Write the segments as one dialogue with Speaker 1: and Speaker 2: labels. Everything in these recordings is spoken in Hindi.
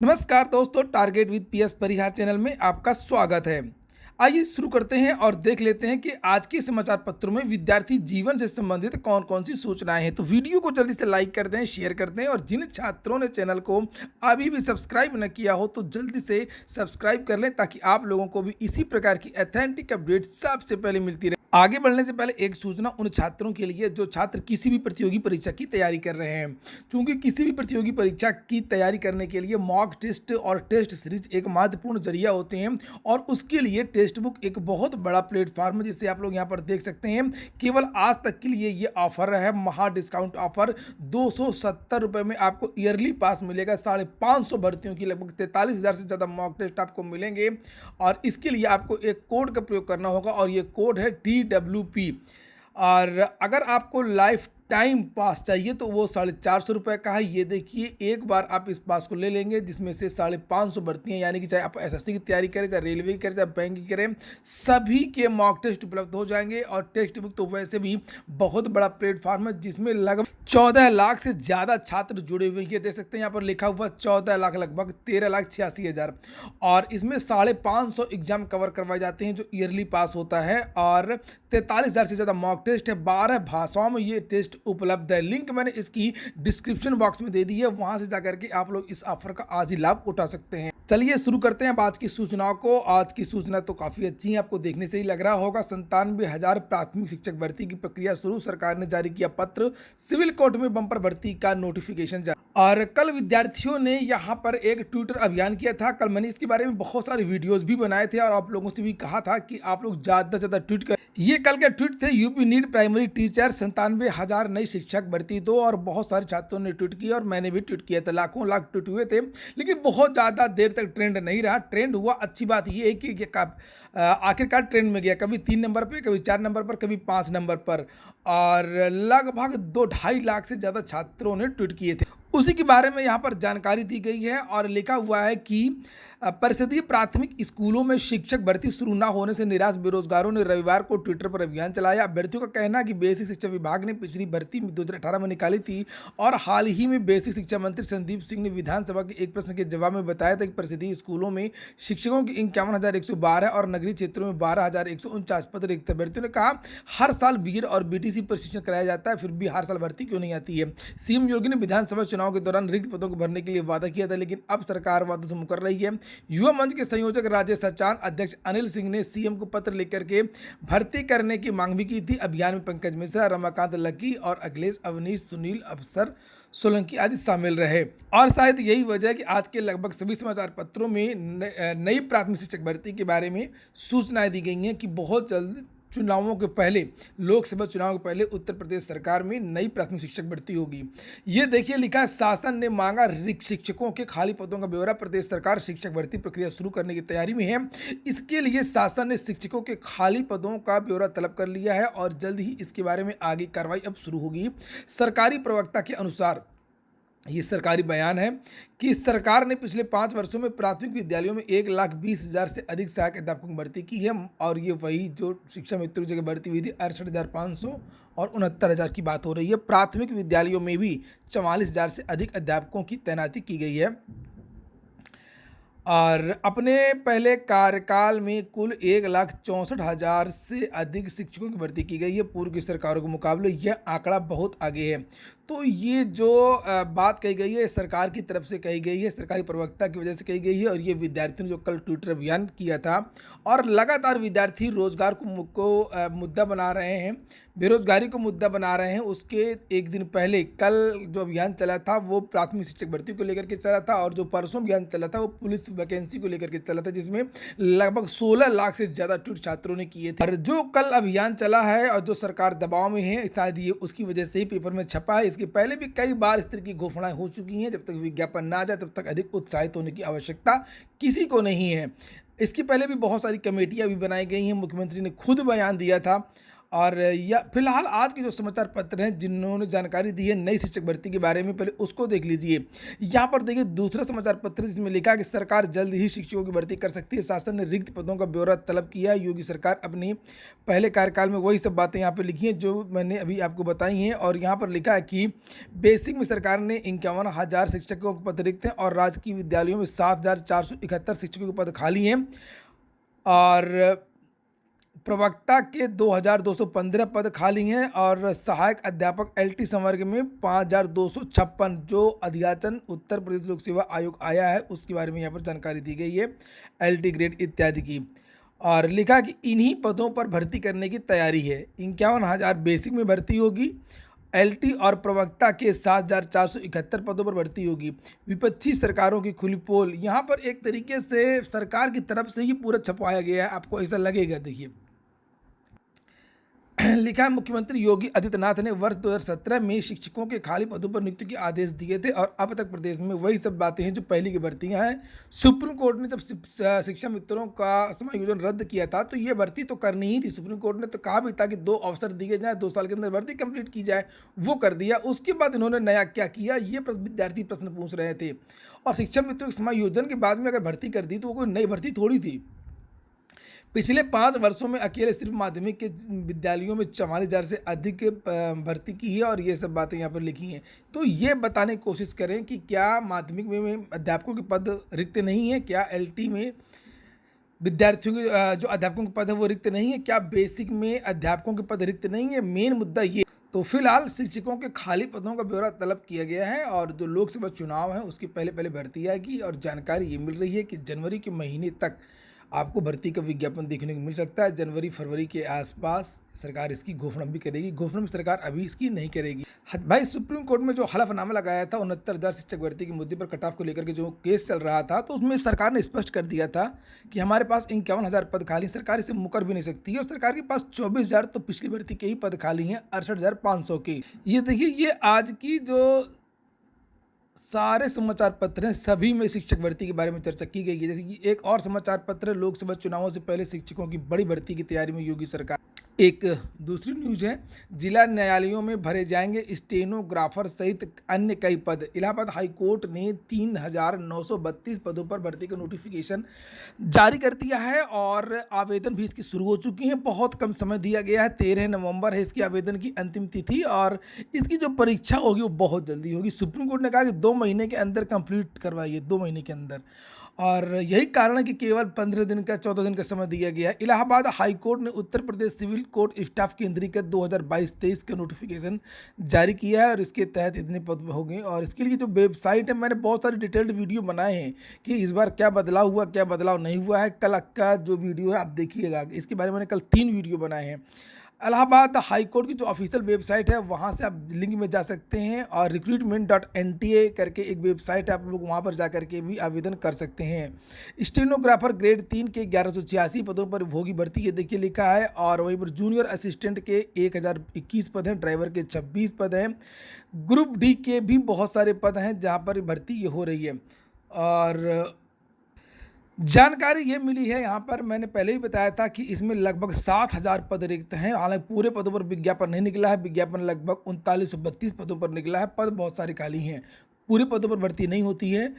Speaker 1: नमस्कार दोस्तों, target with PS Parihar channel में आपका स्वागत है। आइए शुरू करते हैं और देख लेते हैं कि आज के समाचार पत्रों में विद्यार्थी जीवन से संबंधित कौन-कौन सी सूचनाएं हैं। तो वीडियो को जल्दी से लाइक कर दें, शेयर कर दें और जिन छात्रों ने चैनल को अभी भी सब्सक्राइब न किया हो तो जल्दी से सब्सक्राइब कर लें ताकि आप लोगों को भी इसी प्रकार की ऑथेंटिक अपडेट सबसे पहले मिलती रहे। आगे बढ़ने से पहले एक सूचना उन छात्रों के लिए जो छात्र किसी भी प्रतियोगी परीक्षा की तैयारी कर रहे हैं। चूंकि किसी भी प्रतियोगी परीक्षा की तैयारी करने के लिए मॉक टेस्ट और टेस्ट सीरीज एक महत्वपूर्ण जरिया होते हैं और उसके लिए टेक्स्ट बुक एक बहुत बड़ा प्लेटफॉर्म है जिसे आप लोग यहाँ पर देख सकते हैं। केवल आज तक के लिए ये ऑफर है, महा डिस्काउंट ऑफर। 270 रुपये में आपको ईयरली पास मिलेगा। 550 भर्तियों की लगभग 43,000 से ज़्यादा मॉक टेस्ट आपको मिलेंगे और इसके लिए आपको एक कोड का प्रयोग करना होगा और ये कोड है TWP। और अगर आपको लाइफ टाइम पास चाहिए तो वो 450 रुपये का है। ये देखिए, एक बार आप इस पास को ले लेंगे जिसमें से 550 भर्तियाँ, यानी कि चाहे आप एसएससी की तैयारी करें, चाहे रेलवे की करें, चाहे बैंक की करें, सभी के मॉक टेस्ट उपलब्ध हो जाएंगे। और टेक्स्ट बुक तो वैसे भी बहुत बड़ा प्लेटफॉर्म है जिसमें लगभग 14 लाख से ज़्यादा छात्र जुड़े हुए हैं। ये देख सकते हैं यहाँ पर लिखा हुआ 14 लाख, लगभग 13,86,000। और इसमें 550 एग्जाम कवर करवाए जाते हैं जो ईयरली पास होता है और 43,000 से ज़्यादा मॉक टेस्ट है। 12 भाषाओं में ये टेस्ट उपलब्ध है। लिंक मैंने इसकी डिस्क्रिप्शन बॉक्स में दे दी है, वहां से जाकर के आप लोग इस ऑफर का आज ही लाभ उठा सकते हैं। चलिए शुरू करते हैं अब आज की सूचनाओं को। आज की सूचना तो काफ़ी अच्छी है, आपको देखने से ही लग रहा होगा। 97,000 प्राथमिक शिक्षक भर्ती की प्रक्रिया शुरू, सरकार ने जारी किया पत्र। सिविल कोर्ट में बम्पर भर्ती का नोटिफिकेशन जारी। और कल विद्यार्थियों ने यहाँ पर एक ट्विटर अभियान किया था। कल मैंने इसके बारे में बहुत सारे वीडियोस भी बनाए थे और आप लोगों से भी कहा था कि आप लोग ज़्यादा से ज़्यादा ट्वीट कर। ये कल के ट्वीट थे। यूपी नीड प्राइमरी टीचर, 97,000 नई शिक्षक भर्ती दो। और बहुत सारे छात्रों ने ट्वीट किया और मैंने भी ट्वीट किया था। लाखों लाख ट्वीट हुए थे लेकिन बहुत ज़्यादा देर तक ट्रेंड नहीं रहा। ट्रेंड हुआ, अच्छी बात ये है कि आखिरकार ट्रेंड में गया, कभी 3 नंबर पर, कभी 4 नंबर पर, कभी 5 नंबर पर। और लगभग 2-2.5 लाख से ज़्यादा छात्रों ने ट्वीट किए थे। उसी के बारे में यहाँ पर जानकारी दी गई है और लिखा हुआ है कि परिषदीय प्राथमिक स्कूलों में शिक्षक भर्ती शुरू न होने से निराश बेरोजगारों ने रविवार को ट्विटर पर अभियान चलाया। अभ्यर्थियों का कहना है कि बेसिक शिक्षा विभाग ने पिछली भर्ती 2018 में निकाली थी और हाल ही में बेसिक शिक्षा मंत्री संदीप सिंह ने विधानसभा के एक प्रश्न के जवाब में बताया था कि परिषदीय स्कूलों में शिक्षकों की 51,112 और नगरीय क्षेत्रों में 12,149 पद रिक्त। अभ्यर्थियों ने कहा, हर साल बीएड और बीटीसी प्रशिक्षण कराया जाता है, फिर भी हर साल भर्ती क्यों नहीं आती है। सीएम योगी ने विधानसभा चुनाव के दौरान रिक्त पदों को भरने के लिए वादा किया था लेकिन अब सरकार वादों से मुकर रही है। युवा मंच के संयोजक राजेश सचान, अध्यक्ष अनिल सिंह ने सीएम को पत्र लिखकर के भर्ती करने की मांग भी की थी। अभियान में पंकज मिश्रा, रमाकांत लकी और अखिलेश, अवनीश, सुनील, अफसर सोलंकी आदि शामिल रहे। और शायद यही वजह है कि आज के लगभग सभी समाचार पत्रों में नई प्राथमिक शिक्षक भर्ती के बारे में सूचनाएं दी गई हैं कि बहुत जल्द चुनावों के पहले, लोकसभा चुनाव के पहले उत्तर प्रदेश सरकार में नई प्राथमिक शिक्षक भर्ती होगी। ये देखिए, लिखा है, शासन ने मांगा रिक्त शिक्षकों के खाली पदों का ब्यौरा। प्रदेश सरकार शिक्षक भर्ती प्रक्रिया शुरू करने की तैयारी में है। इसके लिए शासन ने शिक्षकों के खाली पदों का ब्यौरा तलब कर लिया है और जल्द ही इसके बारे में आगे कार्रवाई अब शुरू होगी। सरकारी प्रवक्ता के अनुसार, ये सरकारी बयान है कि सरकार ने पिछले 5 वर्षों में प्राथमिक विद्यालयों में 1,20,000 से अधिक सहायक अध्यापकों की भर्ती की है और ये वही जो शिक्षा मित्रों की जगह भर्ती हुई थी 68,500 और 69,000 की बात हो रही है। प्राथमिक विद्यालयों में भी 44,000 से अधिक अध्यापकों की तैनाती की गई है। और अपने पहले कार्यकाल में कुल 1,64,000 से अधिक शिक्षकों की भर्ती की गई है। पूर्व की सरकारों के मुकाबले यह आंकड़ा बहुत आगे है। तो ये जो बात कही गई है सरकार की तरफ से कही गई है, सरकारी प्रवक्ता की वजह से कही गई है। और ये विद्यार्थियों ने जो कल ट्विटर अभियान किया था और लगातार विद्यार्थी रोजगार को मुद्दा बना रहे हैं, बेरोजगारी को मुद्दा बना रहे हैं। उसके एक दिन पहले कल जो अभियान चला था वो प्राथमिक शिक्षक भर्ती को लेकर के चला था और जो परसों अभियान चला था वो पुलिस वैकेंसी को लेकर के चला था जिसमें लगभग 16 लाख से ज़्यादा ट्वीट छात्रों ने किए थे। और जो कल अभियान चला है और जो सरकार दबाव में है, शायद ये उसकी वजह से ही पेपर में छपा है। इसके पहले भी कई बार इस तरह की घोषणाएं हो चुकी हैं। जब तक विज्ञापन ना आ जाए तब तक अधिक उत्साहित होने की आवश्यकता किसी को नहीं है। इसके पहले भी बहुत सारी कमेटियां भी बनाई गई हैं। मुख्यमंत्री ने खुद बयान दिया था और या फिलहाल आज के जो समाचार पत्र हैं जिन्होंने जानकारी दी है नई शिक्षक भर्ती के बारे में, पहले उसको देख लीजिए। यहाँ पर देखिए दूसरा समाचार पत्र जिसमें लिखा है कि सरकार जल्द ही शिक्षकों की भर्ती कर सकती है, शासन ने रिक्त पदों का ब्यौरा तलब किया है। योगी सरकार अपनी पहले कार्यकाल में वही सब बातें यहाँ पर लिखी हैं जो मैंने अभी आपको बताई हैं। और यहाँ पर लिखा है कि बेसिक में सरकार ने 51,000 शिक्षकों के पद रिक्त हैं और राजकीय विद्यालयों में 7,471 शिक्षकों के पद खाली हैं और प्रवक्ता के 2,215 पद खाली हैं और सहायक अध्यापक एलटी संवर्ग में 5,256 जो अध्याचन उत्तर प्रदेश लोक सेवा आयोग आया है उसके बारे में यहाँ पर जानकारी दी गई है, एलटी ग्रेड इत्यादि की। और लिखा कि इन्हीं पदों पर भर्ती करने की तैयारी है। 51,000 बेसिक में भर्ती होगी, एलटी और प्रवक्ता के 7,471 पदों पर भर्ती होगी। विपक्षी सरकारों की खुली पोल, यहाँ पर एक तरीके से सरकार की तरफ से ही पूरा छपवाया गया है, आपको ऐसा लगेगा। देखिए लिखा है मुख्यमंत्री योगी आदित्यनाथ ने वर्ष 2017 में शिक्षकों के खाली पदों पर नियुक्ति के आदेश दिए थे और अब तक प्रदेश में वही सब बातें हैं जो पहले की भर्तियां हैं। सुप्रीम कोर्ट ने जब शिक्षा मित्रों का समायोजन रद्द किया था तो ये भर्ती तो करनी ही थी। सुप्रीम कोर्ट ने तो कहा भी था कि 2 अवसर दिए जाए, 2 साल के अंदर भर्ती कंप्लीट की जाए, वो कर दिया। उसके बाद इन्होंने नया क्या किया, ये विद्यार्थी प्रश्न पूछ रहे थे। और शिक्षा मित्रों के समायोजन के बाद में अगर भर्ती कर दी तो वो कोई नई भर्ती थोड़ी थी। पिछले 5 वर्षों में अकेले सिर्फ माध्यमिक के विद्यालयों में 44,000 से अधिक भर्ती की है और ये सब बातें यहाँ पर लिखी हैं। तो ये बताने की कोशिश करें कि क्या माध्यमिक में अध्यापकों के पद रिक्त नहीं है, क्या एलटी में विद्यार्थियों के जो अध्यापकों के पद है वो रिक्त नहीं है, क्या बेसिक में अध्यापकों के पद रिक्त नहीं है। मेन मुद्दा ये। तो फिलहाल शिक्षकों के खाली पदों का ब्यौरा तलब किया गया है और जो लोकसभा चुनाव है उसकी पहले भर्ती आएगी और जानकारी ये मिल रही है कि जनवरी के महीने तक आपको भर्ती का विज्ञापन देखने को मिल सकता है। जनवरी फरवरी के आसपास सरकार इसकी घोषणा भी करेगी। घोषणा में सरकार अभी इसकी नहीं करेगी। भाई सुप्रीम कोर्ट में जो हलफनामा लगाया था 69,000 शिक्षक भर्ती के मुद्दे पर कट ऑफ को लेकर के जो केस चल रहा था तो उसमें सरकार ने स्पष्ट कर दिया था कि हमारे पास 51,000 पद खाली, सरकार इसे मुकर भी नहीं सकती है। और सरकार के पास 24,000 तो पिछली भर्ती के ही पद खाली हैं, 68,500 के। ये देखिए ये आज की जो सारे समाचार पत्र हैं सभी में शिक्षक भर्ती के बारे में चर्चा की गई है। जैसे कि एक और समाचार पत्र है, लोकसभा चुनावों से पहले शिक्षकों की बड़ी भर्ती की तैयारी में योगी सरकार। एक दूसरी न्यूज है, जिला न्यायालयों में भरे जाएंगे स्टेनोग्राफर सहित अन्य कई पद। इलाहाबाद हाईकोर्ट ने 3,932 पदों पर भर्ती का नोटिफिकेशन जारी कर दिया है और आवेदन भी इसकी शुरू हो चुकी है। बहुत कम समय दिया गया है, 13 नवंबर है इसकी आवेदन की अंतिम तिथि और इसकी जो परीक्षा होगी वो बहुत जल्दी होगी। सुप्रीम कोर्ट ने कहा कि 2 महीने के अंदर कंप्लीट करवाइए, 2 महीने के अंदर। और यही कारण है कि केवल 15 दिन का 14 दिन का समय दिया गया है। इलाहाबाद हाईकोर्ट ने Uttar Pradesh civil court staff केंद्रीकृत 2022-23 का नोटिफिकेशन जारी किया है और इसके तहत इतने पद होंगे। और इसके लिए जो वेबसाइट है, मैंने बहुत सारी डिटेल्ड वीडियो बनाए हैं कि इस बार क्या बदलाव हुआ, क्या बदलाव नहीं हुआ है। कल का जो वीडियो है आप देखिएगा, इसके बारे में मैंने कल 3 वीडियो बनाए हैं। इलाहाबाद हाईकोर्ट की जो ऑफिशियल वेबसाइट है वहाँ से आप लिंक में जा सकते हैं और recruitment.nta करके एक वेबसाइट है, आप लोग वहाँ पर जा करके भी आवेदन कर सकते हैं। स्टेनोग्राफर ग्रेड 3 के 1186 पदों पर होगी भर्ती, ये देखिए लिखा है। और वहीं पर जूनियर असिस्टेंट के 1,021 पद हैं, ड्राइवर के 26 पद हैं, ग्रुप डी के भी बहुत सारे पद हैं जहाँ पर भर्ती ये हो रही है। और जानकारी ये मिली है, यहाँ पर मैंने पहले ही बताया था कि इसमें लगभग 7,000 पद रिक्त हैं। हालांकि पूरे पदों पर विज्ञापन नहीं निकला है, विज्ञापन लगभग 3932 पदों पर निकला है। पद बहुत सारे खाली हैं, पूरे पदों पर भर्ती नहीं होती है।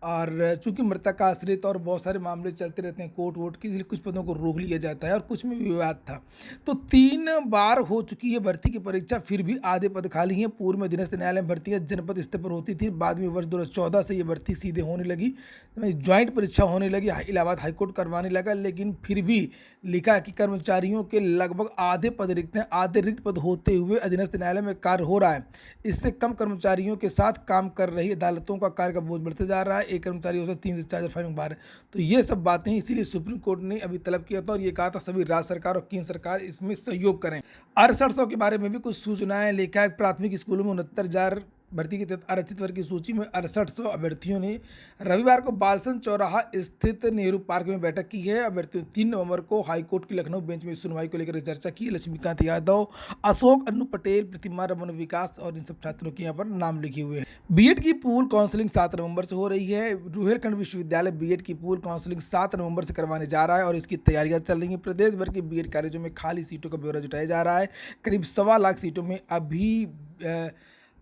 Speaker 1: और चूंकि मृतक का आश्रित और बहुत सारे मामले चलते रहते हैं कोर्ट वोट की, इसलिए कुछ पदों को रोक लिया जाता है और कुछ में विवाद था। तो 3 बार हो चुकी है भर्ती की परीक्षा, फिर भी आधे पद खाली हैं। पूर्व में अधीनस्थ न्यायालय में भर्तियाँ जनपद स्तर पर होती थी, बाद में वर्ष 2014 से ये भर्ती सीधे होने लगी, ज्वाइंट परीक्षा होने लगी, इलाहाबाद हाईकोर्ट करवाने लगा। लेकिन फिर भी लिखा कि कर्मचारियों के लगभग आधे पद रिक्त हैं। आधे रिक्त पद होते हुए अधीनस्थ न्यायालय में कार्य हो रहा है। इससे कम कर्मचारियों के साथ काम कर रही अदालतों का कार्य का बोझ बढ़ता जा रहा है। एक कर्मचारी हो सकता 3 से 4 फाइल बार है। तो ये सब बातें हैं, इसीलिए सुप्रीम कोर्ट ने अभी तलब किया था और ये कहा था सभी राज्य सरकार और केंद्र सरकार इसमें सहयोग करें। 6800 के बारे में भी कुछ सूचनाएं लिखा है। प्राथमिक स्कूलों में 69,000 भर्ती के तहत आरक्षित वर्ग की सूची में 6800 अभ्यर्थियों ने रविवार को बालसन चौराहा स्थित नेहरू पार्क में बैठक की है। अभ्यर्थियों 3 नवंबर को हाईकोर्ट की लखनऊ बेंच में सुनवाई को लेकर चर्चा की। लक्ष्मीकांत यादव, अशोक अन्नू पटेल, प्रतिमा रमन विकास और इन सब छात्रों के यहाँ पर नाम लिखे हुए हैं। बीएड की पूल काउंसलिंग 7 नवंबर से हो रही है। रुहेलखंड विश्वविद्यालय बीएड की पूल काउंसलिंग 7 नवंबर से करवाने जा रहा है और इसकी तैयारियां चल रही हैं। प्रदेश भर के बीएड कॉलेजों में खाली सीटों का ब्यौरा जुटाया जा रहा है। करीब 1.25 लाख सीटों में अभी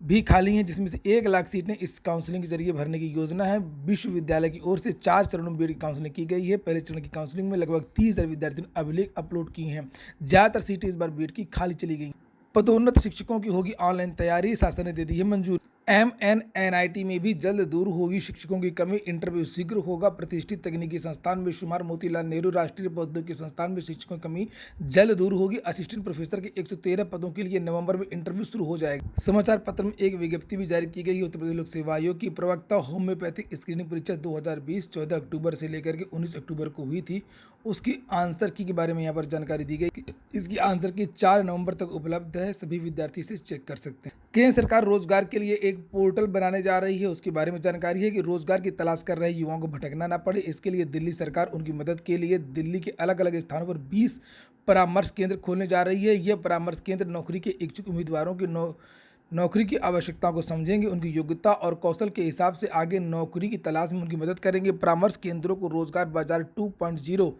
Speaker 1: भी खाली हैं, जिसमें से 1 लाख सीटें इस काउंसलिंग के जरिए भरने की योजना है। विश्वविद्यालय की ओर से 4 चरणों में बीएड की काउंसलिंग की गई है। पहले चरण की काउंसलिंग में लगभग 30,000 विद्यार्थियों ने अभिलेख अपलोड की हैं। ज़्यादातर सीटें इस बार बीएड की खाली चली गई। पदोन्नत शिक्षकों की होगी ऑनलाइन तैयारी, शासन ने दे दी है मंजूरी। एमएनएनआईटी में भी जल्द दूर होगी शिक्षकों की कमी, इंटरव्यू शीघ्र होगा। प्रतिष्ठित तकनीकी संस्थान में शुमार मोतीलाल नेहरू राष्ट्रीय प्रौद्योगिकी संस्थान में शिक्षकों की कमी जल्द दूर होगी। असिस्टेंट प्रोफेसर के 113 पदों के लिए नवंबर में इंटरव्यू शुरू हो जाएगा। समाचार पत्र में एक विज्ञप्ति भी जारी की गई है। उत्तर प्रदेश लोक सेवा आयोग की प्रवक्ता होम्योपैथिक स्क्रीनिंग परीक्षा 2020 14 अक्टूबर से लेकर के 19 अक्टूबर को हुई थी, उसकी आंसर की के बारे में यहाँ पर जानकारी दी गई। इसकी आंसर की 4 नवंबर तक उपलब्ध है, सभी विद्यार्थी इसे चेक कर सकते हैं। केंद्र सरकार रोजगार के लिए एक पोर्टल बनाने जा रही है, उसके बारे में जानकारी है कि रोजगार की तलाश कर रहे युवाओं को भटकना ना पड़े। इसके लिए दिल्ली सरकार उनकी मदद के लिए दिल्ली के अलग अलग स्थानों पर 20 परामर्श केंद्र खोलने जा रही है। यह परामर्श केंद्र नौकरी के इच्छुक उम्मीदवारों की नौकरी की आवश्यकताओं को समझेंगे, उनकी योग्यता और कौशल के हिसाब से आगे नौकरी की तलाश में उनकी मदद करेंगे। परामर्श केंद्रों को रोजगार बाजार 2.0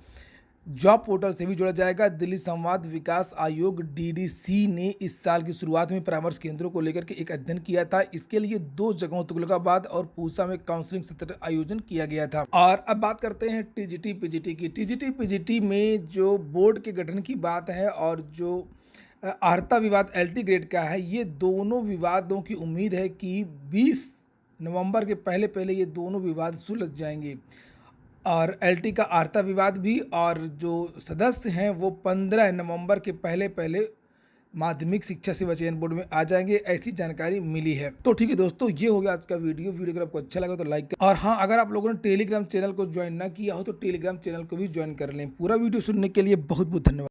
Speaker 1: जॉब पोर्टल से भी जोड़ा जाएगा। दिल्ली संवाद विकास आयोग डीडीसी ने इस साल की शुरुआत में परामर्श केंद्रों को लेकर के एक अध्ययन किया था। इसके लिए 2 जगहों तुगलकाबाद और पूसा में काउंसलिंग सत्र आयोजन किया गया था। और अब बात करते हैं टीजीटी पीजीटी की। टीजीटी पीजीटी में जो बोर्ड के गठन की बात है और जो अर्हता विवाद एलटी ग्रेड का है, ये दोनों विवादों की उम्मीद है कि 20 नवंबर के पहले ये दोनों विवाद सुलझ जाएंगे। और एलटी का अर्हता विवाद भी, और जो सदस्य हैं वो 15 नवंबर के पहले माध्यमिक शिक्षा सेवा चयन बोर्ड में आ जाएंगे, ऐसी जानकारी मिली है। तो ठीक है दोस्तों, ये हो गया आज का वीडियो अगर आपको अच्छा लगा तो लाइक कर, और हाँ, अगर आप लोगों ने टेलीग्राम चैनल को ज्वाइन ना किया हो तो टेलीग्राम चैनल को भी ज्वाइन कर लें। पूरा वीडियो सुनने के लिए बहुत बहुत धन्यवाद।